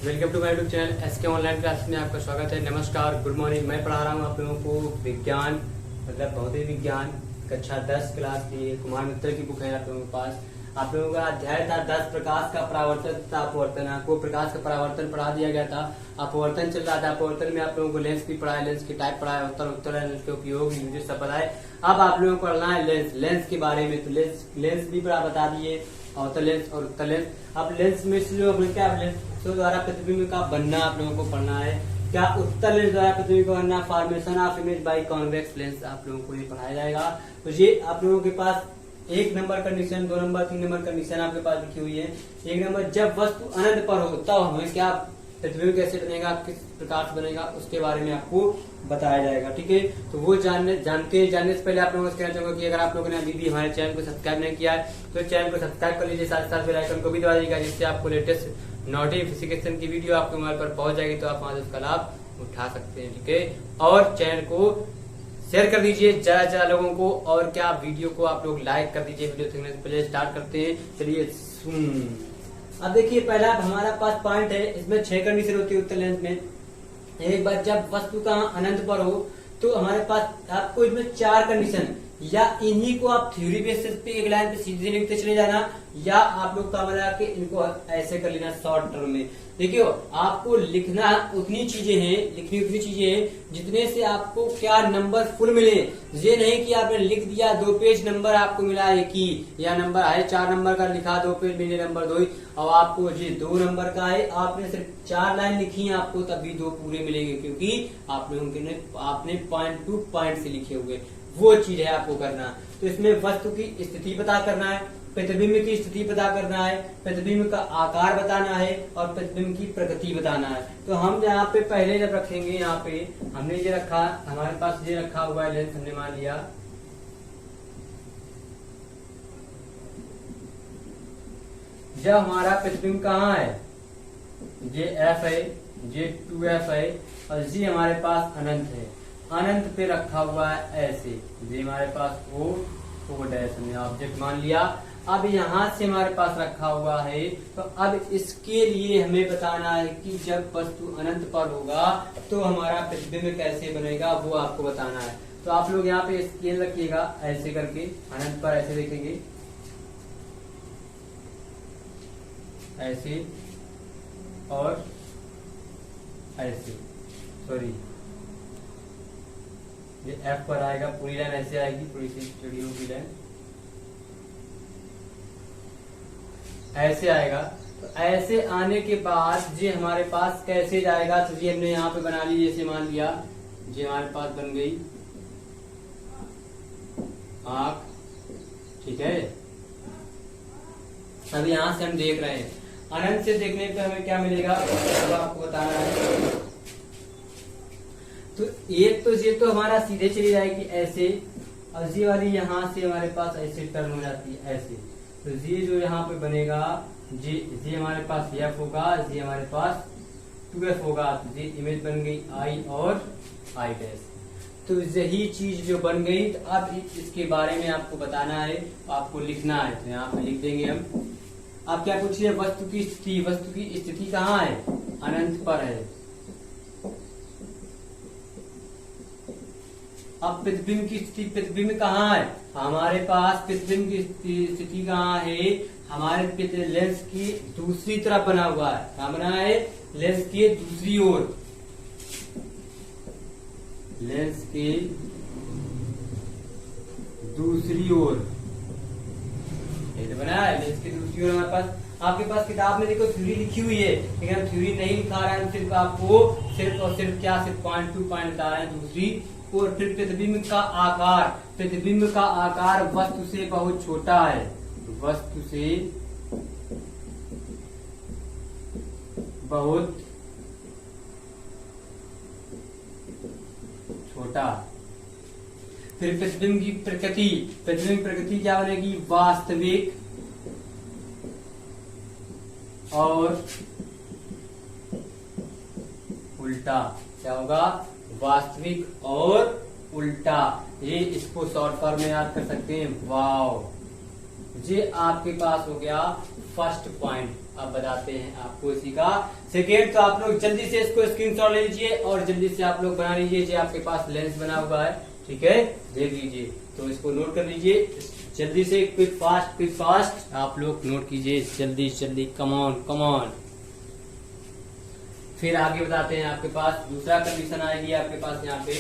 Welcome to my YouTube channel SK online class में आपका स्वागत है। नमस्कार, गुड मॉर्निंग। मैं पढ़ा रहा हूँ आप लोगों को विज्ञान मतलब भौतिक विज्ञान कक्षा 10 क्लास की कुमार मित्र की बुक है आप लोगों के पास। आप लोगों का अध्याय था 10 प्रकाश का परावर्तन तथा अपवर्तन। आपको प्रकाश का परावर्तन पढ़ा दिया गया था, अपवर्तन चल रहा था। अपवर्तन में आप लोगों को लेंस भी पढ़ाया, लेंस की टाइप पढ़ाया, उत्तर लेंस के उपयोग यूजेस सब बताए। अब आप लोगों को पढ़ना है लेंस के बारे में। तो लेंस भी बता दिए, अवतल लेंस और उत्तल लेंस। अब लेंस में से जो क्या लेंस द्वारा प्रतिबिंब का बनना आप लोगों को पढ़ना है। क्या उत्तल लेंस द्वारा प्रतिबिंब का बनना, formation of image by convex lens आप लोगों को ये पढ़ाया जाएगा। तो ये आप लोगों के पास 1 number condition, 2 number, 3 number condition आपके पास लिखी हुई है। 1 नंबर, जब वस्तु अनंत पर हो तब हमें क्या प्रतिबिंब कैसे बनेगा, किस प्रकार से बनेगा, उसके बारे में आपको बताया जाएगा। ठीक है, तो वो जानने से पहले आप लोगों को कहना चाहूंगा कि अगर आप लोगों ने अभी भी हमारे चैनल को सब्सक्राइब नहीं किया है तो चैनल को सब्सक्राइब कर लीजिए, साथ साथ बेल आइकन को भी दबा दीजिएगा, जिससे आपको लेटेस्ट नोटिफिकेशन की वीडियो आपके मोबाइल पर पहुंच जाएगी, तो आप वहां से उसका लाभ उठा सकते हैं। ठीक है, और चैनल को शेयर कर दीजिए ज्यादा लोगों को, और क्या वीडियो को आप लोग लाइक कर दीजिए। वीडियो देखने से पहले स्टार्ट करते हैं, चलिए। अब देखिए, पहला हमारा पास पॉइंट है, इसमें 6 कंडीशन होती है उत्तर लेंस में। एक बार जब वस्तु का अनंत पर हो तो हमारे पास आपको इसमें 4 कंडीशन, या इन्हीं को आप थ्योरी बेसिस पे एक लाइन पे सीधे लिखते चले जाना, या आप लोग का बना के इनको ऐसे कर लेना शॉर्ट टर्म में। देखियो, आपको लिखना उतनी चीजें हैं जितने से आपको क्या नंबर फुल मिले। ये नहीं कि आपने लिख दिया 2 पेज नंबर आपको मिला 1 ही, या नंबर है 4 नंबर का लिखा 2 पेज मिले नंबर 2 ही, और आपको ये 2 नंबर का है, आपने सिर्फ 4 लाइन लिखी है, आपको तब भी 2 पूरे मिलेंगे, क्योंकि आपने पॉइंट टू पॉइंट से लिखे हुए। वो चीज है आपको करना। तो इसमें वस्तु की स्थिति पता करना है, प्रतिबिंब की स्थिति पता करना है, प्रतिबिंब का आकार बताना है, और प्रतिबिंब की प्रकृति बताना है। तो हम यहाँ पे पहले जब रखेंगे, यहाँ पे हमने ये रखा, हमारे पास ये रखा हुआ है लेंस, हमने मान लिया। जब हमारा प्रतिबिंब कहाँ है, ये F है, ये 2F है, और ये हमारे पास अनंत है। अनंत पे रखा हुआ है ऐसे, ये हमारे पास O डैश हमने ऑब्जेक्ट मान लिया। अब यहाँ से हमारे पास रखा हुआ है, तो अब इसके लिए हमें बताना है कि जब वस्तु अनंत पर होगा तो हमारा प्रतिबिंब कैसे बनेगा, वो आपको बताना है। तो आप लोग यहाँ पे स्केल रखिएगा ऐसे करके, अनंत पर ऐसे देखेंगे, ऐसे और ऐसे, सॉरी ये F पर आएगा, पूरी लाइन ऐसे आएगी, थोड़ी सी चढ़ी होगी लाइन, ऐसे आएगा। तो ऐसे आने के बाद ये हमारे पास कैसे जाएगा, तो ये हमने यहाँ पे बना ली, जैसे मान लिया ये हमारे पास बन गई आंख। ठीक है, अब यहाँ से हम देख रहे हैं, अनंत से देखने पे हमें क्या मिलेगा, तो आपको बताना है। तो एक तो ये तो हमारा सीधे चली जाएगी ऐसे, और ये वाली यहाँ से हमारे पास ऐसे टर्न हो जाती है ऐसे। तो ये जो यहाँ पे बनेगा, ये हमारे पास F होगा, ये हमारे पास 2F होगा। तो ये इमेज बन गई I और I डैश। तो यही चीज जो बन गई, तो अब इसके बारे में आपको बताना है, आपको लिखना है। तो यहाँ पे लिख देंगे हम। अब क्या पूछिए, वस्तु की स्थिति। वस्तु की स्थिति कहाँ है, अनंत पर है। अब प्रतिबिंब की स्थिति, प्रतिबिंब कहाँ है, हमारे पास प्रतिबिंब की स्थिति कहाँ है, हमारे लेंस की दूसरी तरफ बना हुआ है। क्या बना है, लेंस के दूसरी ओर, लेंस के दूसरी ओर ये बना है, लेंस की दूसरी ओर हमारे पास। आपके पास किताब में देखो थ्योरी लिखी हुई है, लेकिन हम थ्योरी नहीं लिखा रहे हैं, हम सिर्फ आपको सिर्फ और सिर्फ क्या, सिर्फ पॉइंट टू पॉइंट बता रहे हैं दूसरी। और फिर प्रतिबिंब का आकार, प्रतिबिंब का आकार वस्तु से बहुत छोटा है, वस्तु से बहुत छोटा। फिर प्रतिबिंब की प्रकृति, प्रतिबिंब प्रकृति क्या बनेगी, वास्तविक और उल्टा। क्या होगा, वास्तविक और उल्टा। ये इसको शॉर्ट फॉर्म में याद कर सकते हैं, वाव। ये आपके पास हो गया फर्स्ट पॉइंट। अब बताते हैं आपको इसी का सेकेंड। तो आप लोग जल्दी से इसको स्क्रीनशॉट ले लीजिए और जल्दी से आप लोग बना लीजिए जो आपके पास लेंस बना हुआ है, ठीक है, देख लीजिए। तो इसको नोट कर लीजिए जल्दी से, क्विक फास्ट आप लोग नोट कीजिए जल्दी जल्दी, कम ऑन। फिर आगे बताते हैं आपके पास दूसरा कंडीशन आएगी आपके पास यहाँ पे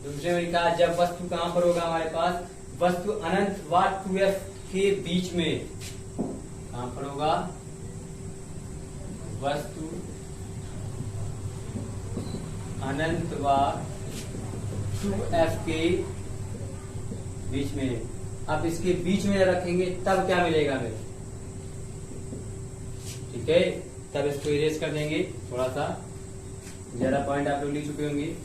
दूसरे में लिखा, जब वस्तु कहां पर होगा हमारे पास, वस्तु अनंत व 2f के बीच में, कहां पर होगा, वस्तु अनंत व 2f के बीच में। अब इसके बीच में रखेंगे तब क्या मिलेगा हमें, ठीक है, तब इसको इरेज कर देंगे, थोड़ा सा ज्यादा पॉइंट आप लोग लिख चुके होंगे।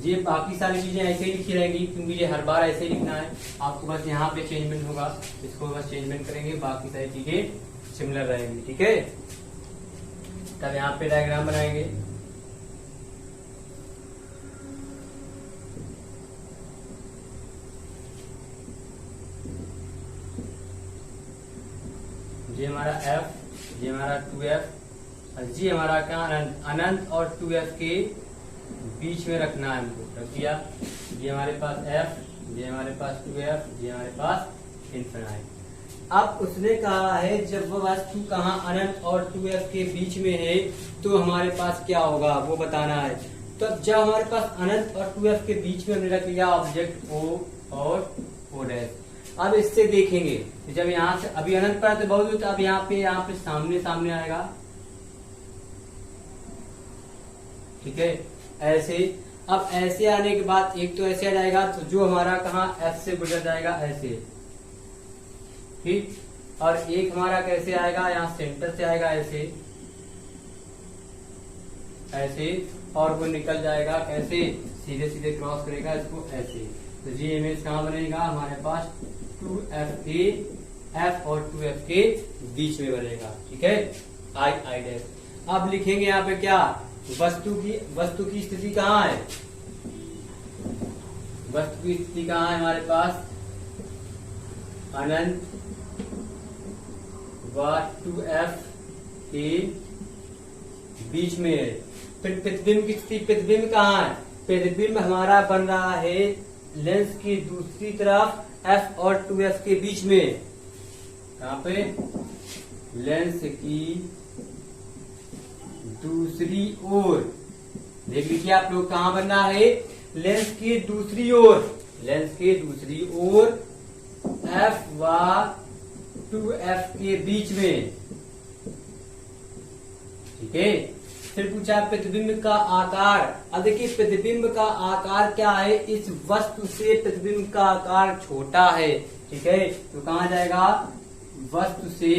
ये बाकी सारी चीजें ऐसे ही लिखी रहेंगी क्योंकि ये हर बार ऐसे ही लिखना है आपको, बस यहाँ पे चेंजमेंट होगा, इसको बस चेंजमेंट करेंगे, बाकी सारी चीजें सिमिलर रहेंगी, ठीक है। तब यहाँ पे डायग्राम बनाएंगे, ये हमारा f, ये हमारा 2f और जी हमारा क्या अनंत और 2f के बीच में रखना है हमको, रख दिया। ये हमारे पास f, ये हमारे पास 2f, ये हमारे पास इनफिनाइट। अब उसने कहा है जब वो वस्तु कहाँ अनंत और 2f के बीच में है तो हमारे पास क्या होगा वो बताना है। तो जब हमारे पास अनंत और 2f के बीच में हमने रख लिया ऑब्जेक्ट o और o', अब इससे देखेंगे जब यहाँ से अभी अनंत पर तो बहुत, तो अब यहाँ पे सामने आएगा, ठीक है, ऐसे। अब ऐसे आने के बाद एक तो ऐसे आ जाएगा, तो जो हमारा कहाँ F से गुजर जाएगा ऐसे, ठीक, और एक हमारा कैसे आएगा, यहाँ सेंटर से आएगा ऐसे, और वो निकल जाएगा कैसे, सीधे सीधे क्रॉस करेगा इसको ऐसे। तो ये इमेज कहाँ बनेगा हमारे पास 2f के, f और 2f के बीच में बनेगा, ठीक है, आई डैश। अब लिखेंगे यहाँ पे क्या, वस्तु की स्थिति कहाँ है, वस्तु की स्थिति कहाँ है हमारे पास, अनंत व 2f के बीच में है। फिर प्रतिबिंब की स्थिति, प्रतिबिंब कहाँ है, प्रतिबिंब हमारा बन रहा है लेंस की दूसरी तरफ f और 2f के बीच में, कहाँ पे, लेंस की दूसरी ओर, देख लीजिए आप लोग कहाँ बनना है, लेंस की दूसरी ओर, लेंस की दूसरी ओर f व 2f के बीच में, ठीक है। फिर पूछा प्रतिबिंब का आकार। अब देखिए प्रतिबिंब का आकार क्या है, इस वस्तु से प्रतिबिंब का आकार छोटा है, ठीक है, तो कहाँ जाएगा, वस्तु से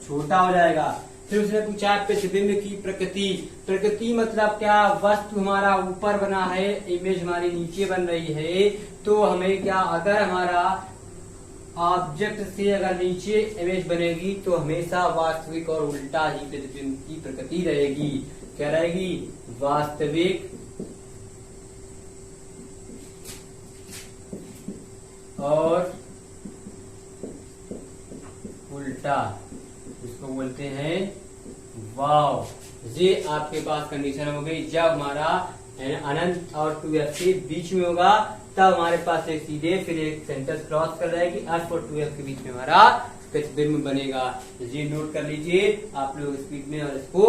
छोटा हो जाएगा। फिर उसने पूछा प्रतिबिंब की प्रकृति मतलब क्या, वस्तु हमारा ऊपर बना है, इमेज हमारी नीचे बन रही है, तो हमें क्या, अगर हमारा ऑब्जेक्ट से अगर नीचे इमेज बनेगी तो हमेशा वास्तविक और उल्टा ही प्रतिबिंब की प्रकृति रहेगी, क्या रहेगी, वास्तविक और उल्टा, इसको बोलते हैं वाव। ये आपके पास कंडीशन हो गई, जब हमारा अनंत और 2f के बीच में होगा तब हमारे पास एक सीधे फिर एक सेंटर क्रॉस कर जाएगी, f और 2f के बीच में हमारा प्रतिबिंब बनेगा। ये नोट कर लीजिए आप लोग स्पीड में, और इसको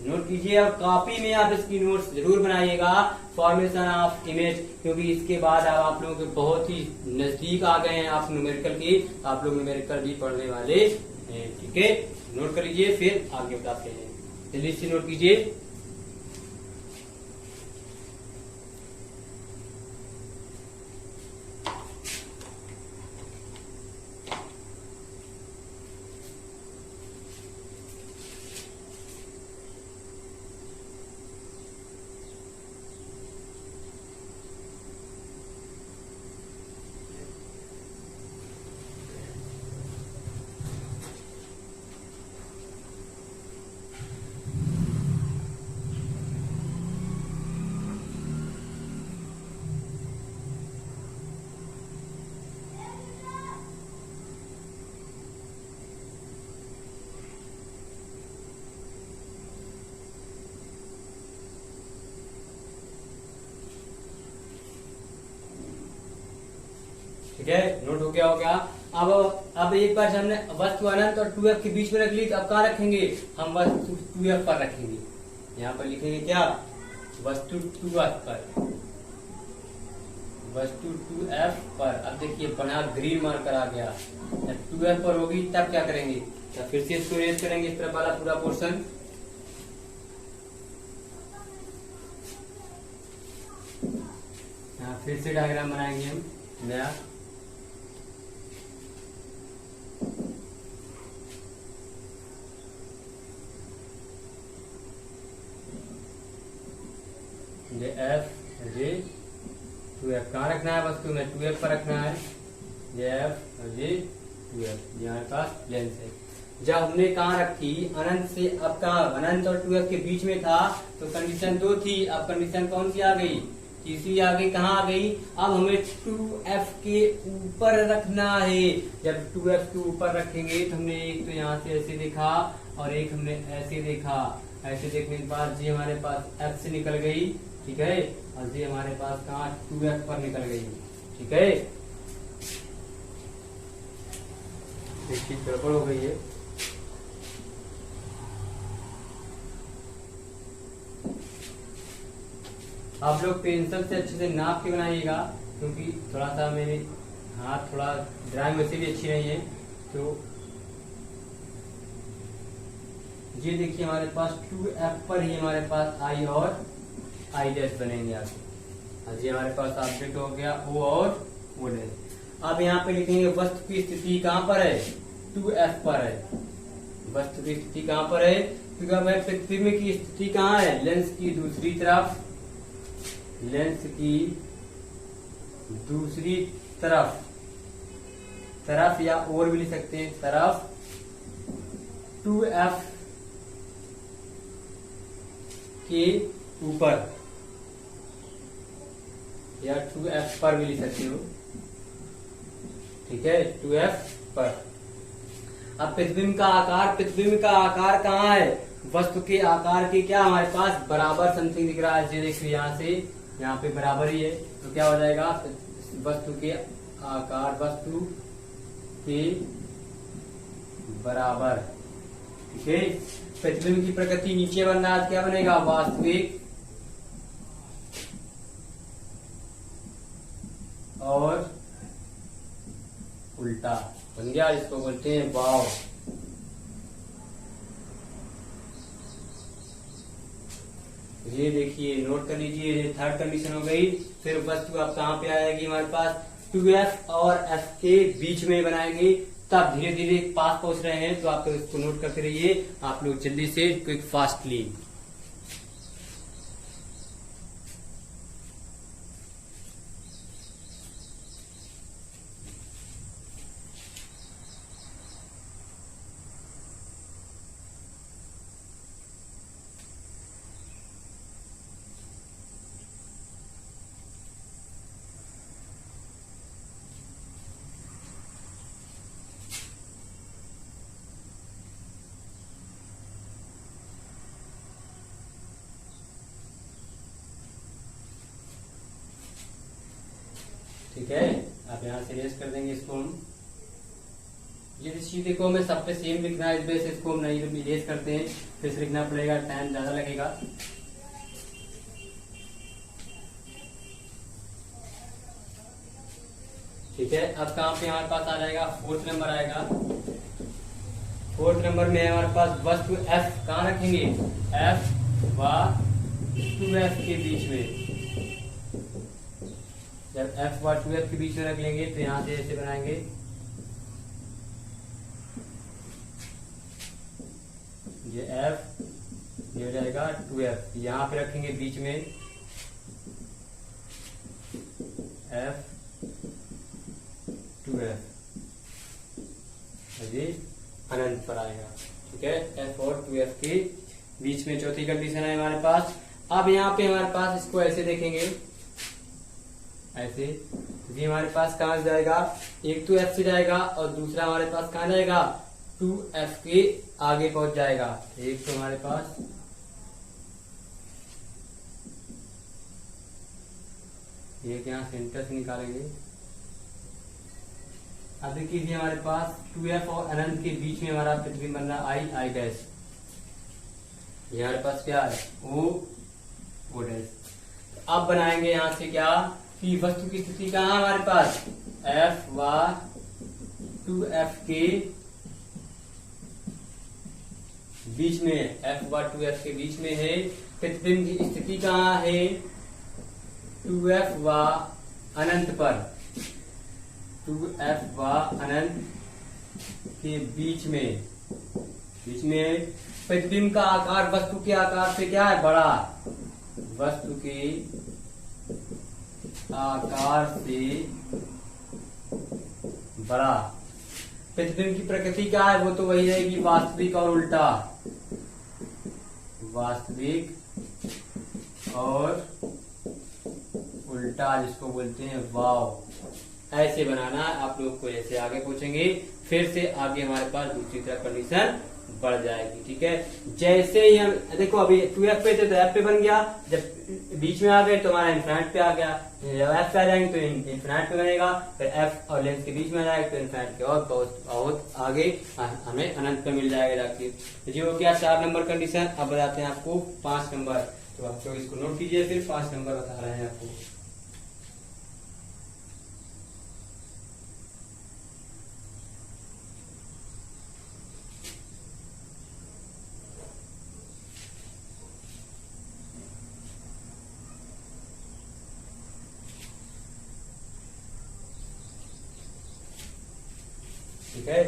नोट कीजिए और कॉपी में आप इसकी नोट्स जरूर बनाइएगा, फॉर्मेशन ऑफ इमेज, क्योंकि इसके बाद आप लोगों के बहुत ही नजदीक आ गए हैं आप न्यूमेरिकल की, आप लोग न्यूमेरिकल भी पढ़ने वाले हैं, ठीक है। नोट कर लीजिए फिर आगे बताते हैं, जल्दी से नोट कीजिए। ठीक है, नोट हो गया होगा। अब एक बार हमने वस्तु अनंत और 2f के बीच में रख ली, तो अब कहाँ रखेंगे हम? वस्तु 2f पर रखेंगे। यहाँ पर लिखेंगे क्या? वस्तु 2f पर, वस्तु 2f पर। अब देखिए बना ग्रीन मार्कर आ गया। जब 2f पर होगी तब क्या करेंगे? तो फिर से इसको रेज करेंगे, इस तरफ वाला पूरा पोर्शन। यहाँ फिर से डायग्राम बनाएंगे हम नया। ये एफ जे 2f कहाँ रखना है? वस्तु में 2f पर रखना है। ये एफ और ये 2f यहाँ पास लेंस है। जब हमने कहाँ रखी? अनंत से। अब कहाँ? अनंत और 2f के बीच में था, तो कंडीशन 2 थी। अब कंडीशन कौन सी आ गई? तीसरी आ गई। कहाँ आ गई? अब हमें 2f के ऊपर रखना है। जब 2f के ऊपर रखेंगे तो हमने एक तो यहाँ से ऐसे देखा और एक हमने ऐसे देखा। ऐसे देखने के बाद जी हमारे पास f से निकल गई, ठीक है, और जी हमारे पास कहाँ? 2f पर निकल गई, ठीक है। एक चीज गड़बड़ हो गई है। आप लोग पेंसिल से अच्छे से नाप के बनाइएगा, क्योंकि थोड़ा सा मेरे हाथ थोड़ा ड्राइंग वैसे भी अच्छी नहीं है। तो ये देखिए हमारे पास 2f पर ही हमारे पास i और i डैश बनेंगे आगे। जी हमारे पास ऑब्जेक्ट हो गया o और o डैश। अब यहाँ पे लिखेंगे वस्तु की स्थिति कहाँ पर है? 2f पर है। वस्तु की स्थिति कहाँ पर है? क्योंकि प्रतिबिंब की स्थिति कहाँ है? लेंस की दूसरी तरफ, लेंस की दूसरी तरफ, तरफ या और भी लिख सकते हैं, तरफ 2f के ऊपर, या 2f पर भी लिख सकते हो, ठीक है, 2f पर। अब प्रतिबिंब का आकार, प्रतिबिंब का आकार कहाँ है? वस्तु के आकार के क्या हमारे पास बराबर समथिंग दिख रहा है। देखिए यहाँ से यहाँ पे बराबर ही है, तो क्या हो जाएगा? वस्तु के आकार, वस्तु के बराबर, ठीक है। प्रतिबिंब की प्रकृति नीचे बन रहा है, क्या बनेगा? वास्तविक और उल्टा बन गया। इसको बोलते हैं वाव। ये देखिए नोट कर लीजिए, ये थर्ड कंडीशन हो गई। फिर वस्तु अब कहाँ पे आएगी हमारे पास? 2f और f के बीच में बनाएंगे। तब धीरे धीरे पास पहुंच रहे हैं, तो आप तो इसको नोट करते रहिए आप लोग जल्दी से, क्विक फास्टली। ठीक है, आप यहाँ से रेस कर देंगे इसको हम। ये सीधे को हमें सब पे सेम लिखना है, इस वजह से इसको हम नहीं इरेज करते हैं, फिर से लिखना पड़ेगा, टाइम ज्यादा लगेगा। ठीक है, अब कहाँ पे हमारे पास आ जाएगा? 4th नंबर आएगा। 4th नंबर में हमारे पास वस्तु f कहाँ रखेंगे? f व 2f के बीच में। जब f व 2f के बीच में रख लेंगे तो यहाँ से ऐसे बनाएंगे, ये f, ये हो जाएगा 2f। यहाँ पे रखेंगे बीच में f 2f, ये अनंत पर आएगा। ठीक है, f और 2f के बीच में चौथी कंडीशन है हमारे पास। अब यहाँ पे हमारे पास इसको ऐसे देखेंगे, ऐसे ये हमारे पास कहाँ जाएगा? एक तो f से जाएगा और दूसरा हमारे पास कहाँ जाएगा? 2f के आगे पहुंच जाएगा। एक तो हमारे पास एक यहाँ सेंटर से निकालेंगे, अब देखिए हमारे पास 2f और अनंत के बीच में हमारा प्रतिबिंब बन रहा है I डैश। ये हमारे पास क्या है O डैश। अब बनाएंगे यहां से क्या कि वस्तु की स्थिति कहाँ हमारे पास F व 2f के बीच में, F व 2f के बीच में है। प्रतिबिंब की स्थिति कहाँ है 2f व अनंत पर, 2f व अनंत के बीच में प्रतिबिंब का आकार वस्तु के आकार से क्या है बड़ा, वस्तु के आकार से बड़ा। प्रतिबिंब की प्रकृति क्या है, वो तो वही रहेगी वास्तविक और उल्टा, वास्तविक और उल्टा, जिसको बोलते हैं वाव। ऐसे बनाना आप लोग को, ऐसे आगे पूछेंगे फिर से आगे हमारे पास दूसरी तरफ कंडीशन बढ़ जाएगी। ठीक है, जैसे ही हम देखो अभी 2f पे थे तो f पे बन गया, जब बीच में आ गए तो हमारा इन्फिनिट पे आ गया, जब f पे आ जाएंगे तो इन्फिनिट पे बनेगा, फिर f और लेंस के बीच में आ जाएगा तो इन्फिनिट के और बहुत आगे हमें अनंत पे मिल जाएगा जाके। तो ये हो गया 4 नंबर कंडीशन। अब बताते हैं आपको 5 नंबर, तो आप लोग इसको नोट कीजिए, फिर 5 नंबर बता रहे हैं आपको। ठीक है,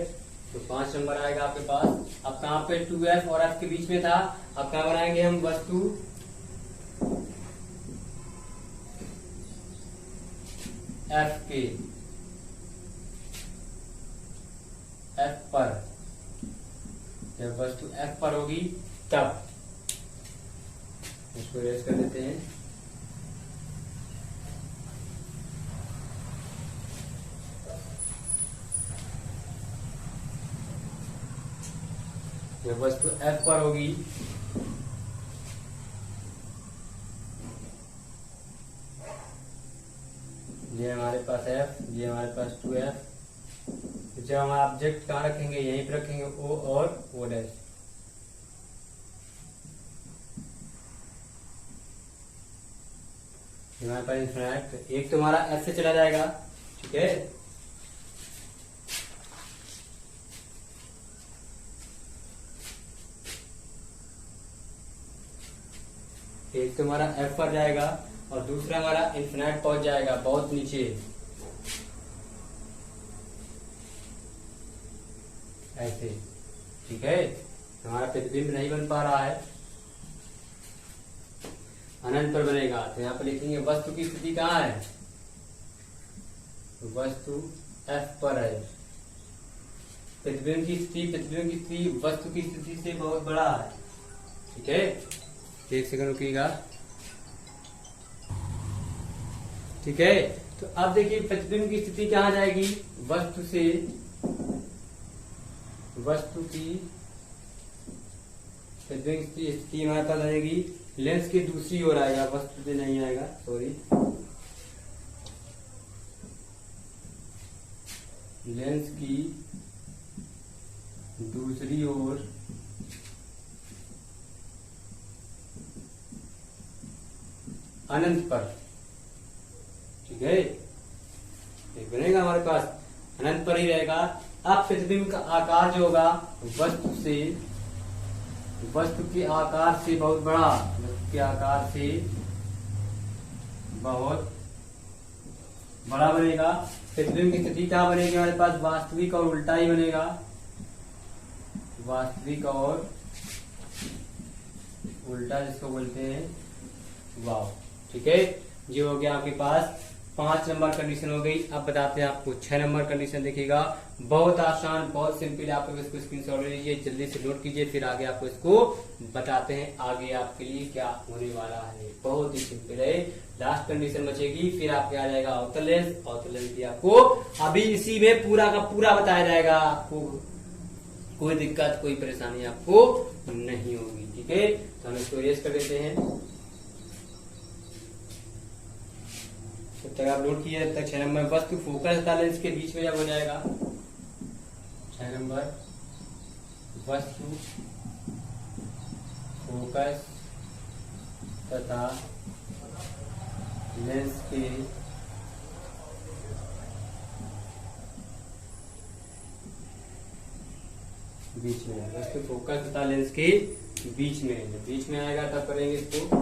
तो 5 नंबर आएगा आपके पास। अब कहाँ पे 2f और f के बीच में था, अब कहाँ बनाएंगे हम वस्तु f के f पर, जब वस्तु f पर होगी तब इसको रेस कर देते हैं। जब वस्तु F पर होगी ये हमारे पास F, ये हमारे पास 2F। जब हम ऑब्जेक्ट कहाँ रखेंगे, यहीं पर रखेंगे O और O डैश। हमारे पास इन्फिनिट, एक तो हमारा F से चला जाएगा। ठीक है, एक तो हमारा F पर जाएगा और दूसरा हमारा इन्फिनिट पहुंच जाएगा बहुत नीचे, ऐसे। ठीक है, हमारा प्रतिबिंब नहीं बन पा रहा है, अनंत पर बनेगा। तो यहाँ पर लिखेंगे वस्तु की स्थिति कहाँ है, वस्तु F पर है। प्रतिबिंब की स्थिति वस्तु की स्थिति से बहुत बड़ा है। ठीक है, एक सेकंड रुकिएगा। ठीक है, तो अब देखिए प्रतिबिंब की स्थिति कहाँ जाएगी, वस्तु से, वस्तु की प्रतिबिंब की स्थिति हमारे पास आएगी लेंस की दूसरी ओर आएगा, वस्तु से नहीं आएगा, सॉरी, लेंस की दूसरी ओर अनंत पर। ठीक है, ये बनेगा हमारे पास अनंत पर ही रहेगा। अब प्रतिबिंब का आकार जो होगा वस्तु से, वस्तु के आकार से बहुत बड़ा, वस्तु के आकार से बहुत बड़ा बनेगा। प्रतिबिंब की स्थिति क्या बनेगी हमारे पास, वास्तविक और उल्टा ही बनेगा, वास्तविक और उल्टा, जिसको बोलते हैं वाव। ठीक है, ये हो गया आपके पास 5 नंबर कंडीशन हो गई। अब बताते हैं आपको 6 नंबर कंडीशन। देखिएगा बहुत आसान, बहुत सिंपल, आप लोग इसको स्क्रीनशॉट ले लीजिए, जल्दी से नोट कीजिए, फिर आगे आपको इसको बताते हैं आगे आपके लिए क्या होने वाला है। बहुत ही सिंपल है, लास्ट कंडीशन बचेगी, फिर आपके आ जाएगा अवतल लेंस। अवतल लेंस भी आपको अभी इसी में पूरा का पूरा बताया जाएगा, आपको कोई दिक्कत कोई परेशानी आपको नहीं होगी। ठीक है, तो हम इसको इरेज कर देते हैं। जब तक आप नोट किए तब तक 6 नंबर वस्तु फोकस तथा लेंस के बीच में जब हो जाएगा, 6 नंबर वस्तु फोकस तथा लेंस के बीच में, वस्तु फोकस तथा लेंस के बीच में, जब बीच में आएगा तब करेंगे इसको।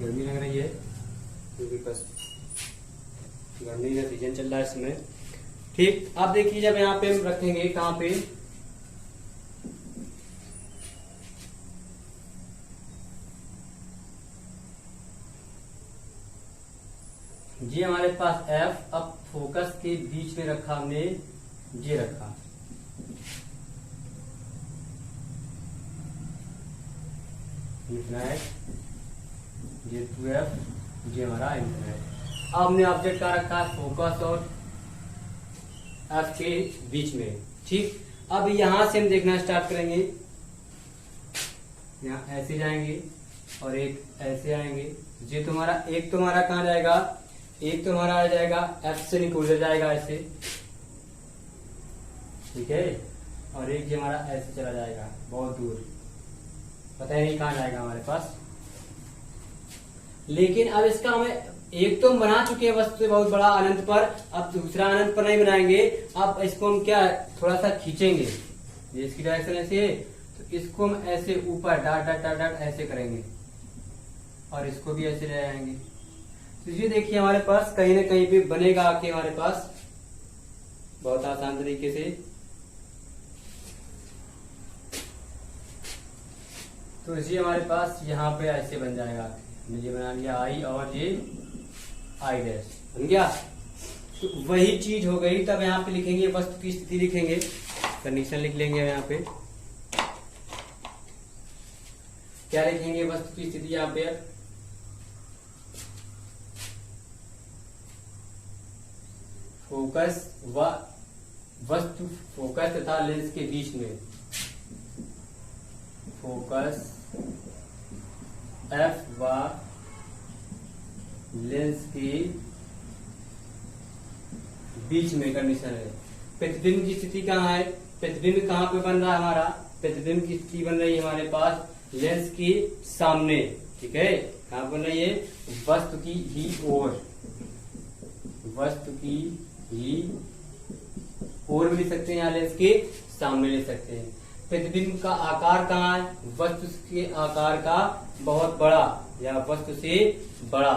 गर्मी लग रही है क्योंकि बस गर्मी का सीजन चल रहा है इसमें। ठीक, अब देखिए जब यहाँ पे हम रखेंगे कहाँ पे, जी हमारे पास F, अब फोकस के बीच में रखा हमने, ये रखा, इंफिनाइट, ये 2F, ये हमारा इंफिनाइट। अब हमने ऑब्जेक्ट का रखा है फोकस और F के बीच में। ठीक, अब यहां से हम देखना स्टार्ट करेंगे, यहाँ ऐसे जाएंगे और एक ऐसे आएंगे। ये तुम्हारा एक तुम्हारा कहाँ जाएगा, एक तुम्हारा आ जाएगा F से निकल जाएगा ऐसे, ठीक है, और एक ये हमारा ऐसे चला जाएगा बहुत दूर, पता ही नहीं कहाँ जाएगा हमारे पास। लेकिन अब इसका हमें एक तो हम बना चुके हैं वस्तु से बहुत बड़ा अनंत पर, अब दूसरा अनंत पर नहीं बनाएंगे। अब इसको हम क्या थोड़ा सा खींचेंगे, ये इसकी डायरेक्शन ऐसे है तो इसको हम ऐसे ऊपर डाट डाट डाट डाट ऐसे करेंगे और इसको भी ऐसे ले आएंगे। तो ये देखिए हमारे पास कहीं ना कहीं पे बनेगा आके हमारे पास बहुत आसान तरीके से। तो ये हमारे पास यहाँ पे ऐसे बन जाएगा, ये बना लिया आई और ये आई डैश बन गया। तो वही चीज हो गई। तब यहाँ पे लिखेंगे वस्तु की स्थिति, लिखेंगे कंडीशन लिख लेंगे यहाँ पे, क्या लिखेंगे वस्तु की स्थिति यहाँ पे, फोकस व वस्तु फोकस तथा लेंस के बीच में, फोकस F व लेंस के बीच में कंडीशन है। प्रतिबिंब की स्थिति कहाँ है, प्रतिबिंब कहाँ पे बन रहा है हमारा, प्रतिबिंब की स्थिति बन रही है हमारे पास लेंस के सामने, ठीक है, कहाँ बन रही है, वस्तु की ही ओर, वस्तु की ही ओर भी ले सकते हैं, यहाँ लेंस के सामने ले सकते हैं। प्रतिबिंब का आकार कहाँ है, वस्तु के आकार का बहुत बड़ा या वस्तु से बड़ा,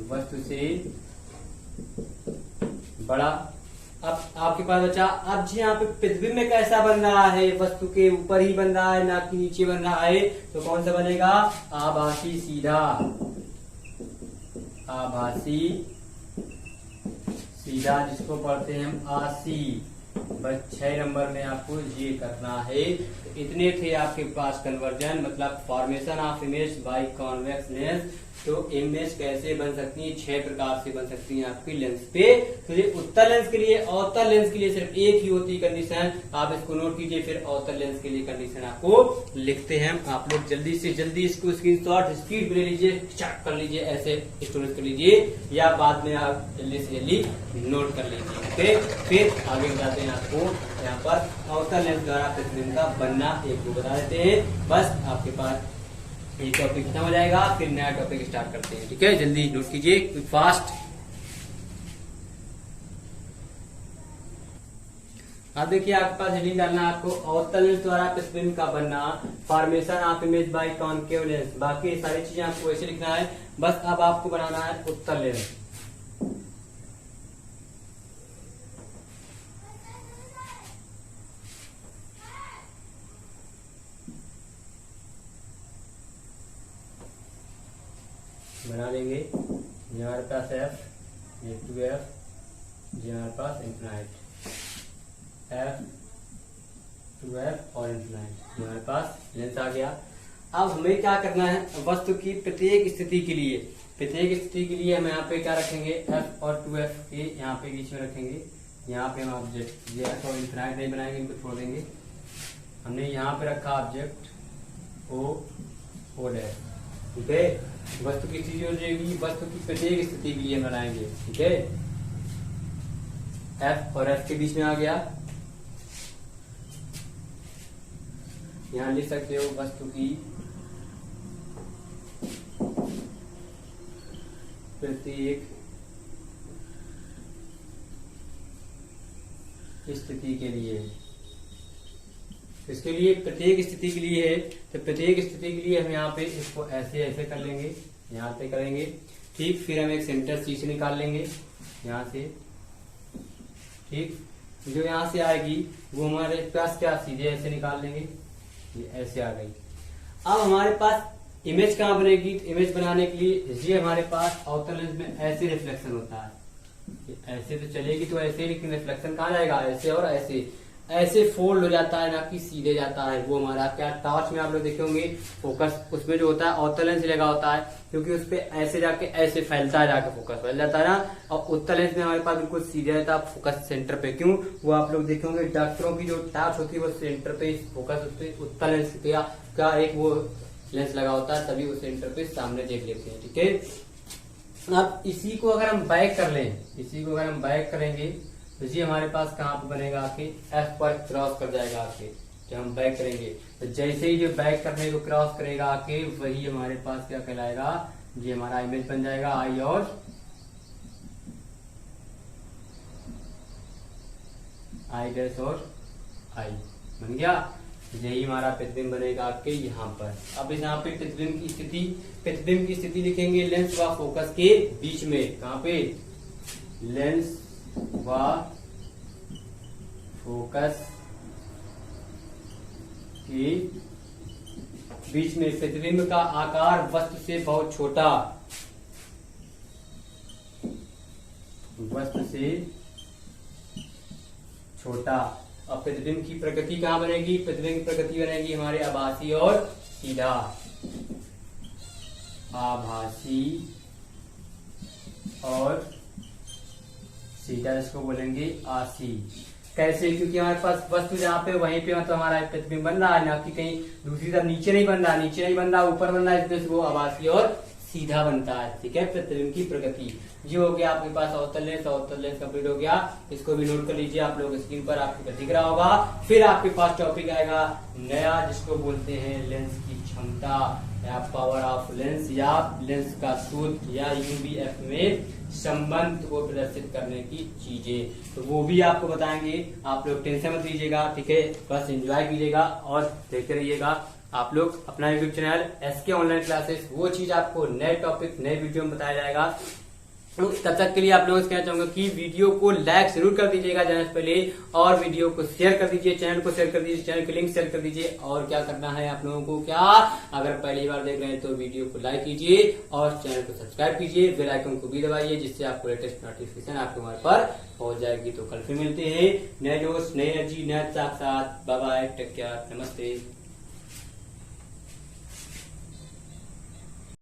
वस्तु से बड़ा। अब आपके पास बचा, अब जी यहाँ पे प्रतिबिंब में कैसा बन रहा है, वस्तु के ऊपर ही बन रहा है ना कि नीचे बन रहा है, तो कौन सा बनेगा, आभासी सीधा, आभासी सीधा जिसको पढ़ते हैं हम आसी। बस 6 नंबर में आपको ये करना है। तो इतने थे आपके पास कन्वर्जन, मतलब formation of image by convex lens. तो इमेज कैसे बन सकती है, 6 प्रकार से बन सकती है आपकी लेंस पे। तो ये उत्तल लेंस के लिए, अवतल लेंस के लिए सिर्फ एक ही होती है कंडीशन, आप इसको नोट कीजिए। फिर अवतल लेंस के लिए कंडीशन आपको लिखते हैं आप लोग, जल्दी से जल्दी इसको स्क्रीनशॉट स्पीड में ले लीजिए, चेक कर लीजिए, ऐसे स्टोरेज कर लीजिए, या बाद में आप जल्दी से जल्दी नोट कर लीजिए। ओके, फिर आगे बताते हैं आपको यहाँ पर अवतल लेंस द्वारा प्रतिबिंब का बनना, एक को बता देते हैं। बस आपके पास ये टॉपिक खत्म हो जाएगा, फिर नया टॉपिक स्टार्ट करते हैं, ठीक है, जल्दी नोट कीजिए फास्ट। अब देखिए आपके पास हेडिंग डालना है आपको, अवतल लेंस द्वारा प्रतिबिंब का बनना, formation of image by concave lens. बाकी सारी चीजें आपको ऐसे लिखना है, बस अब आपको बनाना है उत्तल लेंस। बना लेंगे, ये हमारे पास F, ये 2F, ये हमारे पास इंफिनाइट, F 2F और इंफिनाइट, ये हमारे पास लेंस आ गया। अब हमें क्या करना है, वस्तु की प्रत्येक स्थिति के लिए, प्रत्येक स्थिति के लिए हम यहाँ पे क्या रखेंगे, एफ और 2f के यहाँ पे बीच में रखेंगे। यहाँ पे हम ऑब्जेक्ट ये और इनफिनाइट नहीं बनाएंगे, इनको छोड़ देंगे। हमने यहाँ पे रखा ऑब्जेक्ट o डैश, ठीक है। वस्तु की स्थिति हो जाएगी, वस्तु की प्रत्येक स्थिति के लिए हम बनाएंगे, ठीक है। एफ और एफ के बीच में आ गया। यहाँ लिख सकते हो वस्तु की प्रत्येक स्थिति के लिए। इसके लिए प्रत्येक स्थिति के लिए है, तो प्रत्येक स्थिति के लिए हम यहाँ पे इसको ऐसे ऐसे कर लेंगे, यहाँ पे करेंगे, ठीक। फिर हम एक सेंटर सी से निकाल लेंगे यहाँ से, ठीक। जो यहाँ से आएगी वो हमारे पास क्या सीधे ऐसे निकाल लेंगे, ये ऐसे आ गई। अब हमारे पास इमेज कहाँ बनेगी, तो इमेज बनाने के लिए ये हमारे पास अवतल लेंस में ऐसे रिफ्लेक्शन होता है, ऐसे तो चलेगी तो ऐसे, लेकिन रिफ्लेक्शन कहाँ जाएगा, ऐसे और ऐसे, ऐसे फोल्ड हो जाता है, ना कि सीधे जाता है। वो हमारा क्या टॉर्च में आप लोग देखे होंगे फोकस उसमें जो होता है अवतल लेंस लगा होता है, क्योंकि उस पे ऐसे जाके ऐसे फैलता है, जाके फोकस फैल जाता है ना। और उत्तल लेंस में हमारे पास बिल्कुल सीधे रहता है फोकस सेंटर पे। क्यों, वो आप लोग देखे होंगे डॉक्टरों की जो टॉर्च होती है वो सेंटर पे फोकस, उस पे उत्तल लेंस का एक वो लेंस लगा होता है, तभी वो सेंटर पे सामने देख लेते हैं, ठीक है। अब इसी को अगर हम बैक कर लें, इसी को अगर हम बैक करेंगे तो ये हमारे पास कहाँ पे बनेगा, आके एफ पर क्रॉस कर जाएगा आके। जब हम बैक करेंगे तो जैसे ही जो बैक करने को क्रॉस करेगा आके, वही हमारे पास क्या कहलाएगा, ये हमारा इमेज बन जाएगा आई और आई डैश और आई बन गया। यही हमारा प्रतिबिंब बनेगा आपके यहाँ पर। अब इस यहाँ पे प्रतिबिंब की स्थिति लिखेंगे लेंस व फोकस के बीच में। कहाँ पे, लेंस व फोकस के बीच में प्रतिबिंब का आकार वस्तु से बहुत छोटा, वस्तु से छोटा। अब प्रतिबिंब की प्रकृति कहाँ बनेगी, प्रतिबिंब की प्रकृति बनेगी हमारे आभासी और सीधा, आभासी और सीधा, इसको बोलेंगे आसी। कैसे, क्योंकि हमारे पास वस्तु जहाँ पे वहीं पे मतलब हमारा प्रतिबिंब बन रहा है, ना कि कहीं दूसरी तरफ नीचे नहीं बन रहा, नीचे नहीं बन रहा, ऊपर बन रहा है, इसलिए वो आभासी और सीधा बनता है, ठीक है। प्रतिबिंब की प्रकृति ये हो गया आपके पास अवतल लेंस कंप्लीट हो गया। इसको भी नोट कर लीजिए, आप लोग स्क्रीन पर आपको दिख रहा होगा। फिर आपके पास टॉपिक आएगा नया, जिसको बोलते हैं लेंस की क्षमता या पावर ऑफ लेंस, या लेंस का सूत्र, या यूवीएफ में संबंध को प्रदर्शित करने की चीजें, तो वो भी आपको बताएंगे। आप लोग टेंशन मत लीजिएगा, ठीक है, बस एंजॉय कीजिएगा और देखते रहिएगा आप लोग अपना YouTube channel SK online classes. वो चीज आपको नए टॉपिक नए वीडियो में बताया जाएगा। तो तब तक के लिए आप लोगों से कहना चाहूंगा कि वीडियो को लाइक जरूर कर दीजिएगा जाने से पहले, और वीडियो को शेयर कर दीजिए, चैनल को शेयर कर दीजिए, चैनल की लिंक शेयर कर दीजिए। और क्या करना है आप लोगों को, क्या अगर पहली बार देख रहे हैं तो वीडियो को लाइक कीजिए और चैनल को सब्सक्राइब कीजिए, बेल आइकन को भी दबाइए, जिससे आपको लेटेस्ट नोटिफिकेशन आपके मोबाइल पर पहुंच जाएगी। तो कल फिर मिलते हैं नए दोस्त, नई एनर्जी, नए साथ। बाय बाय, टेक केयर, नमस्ते।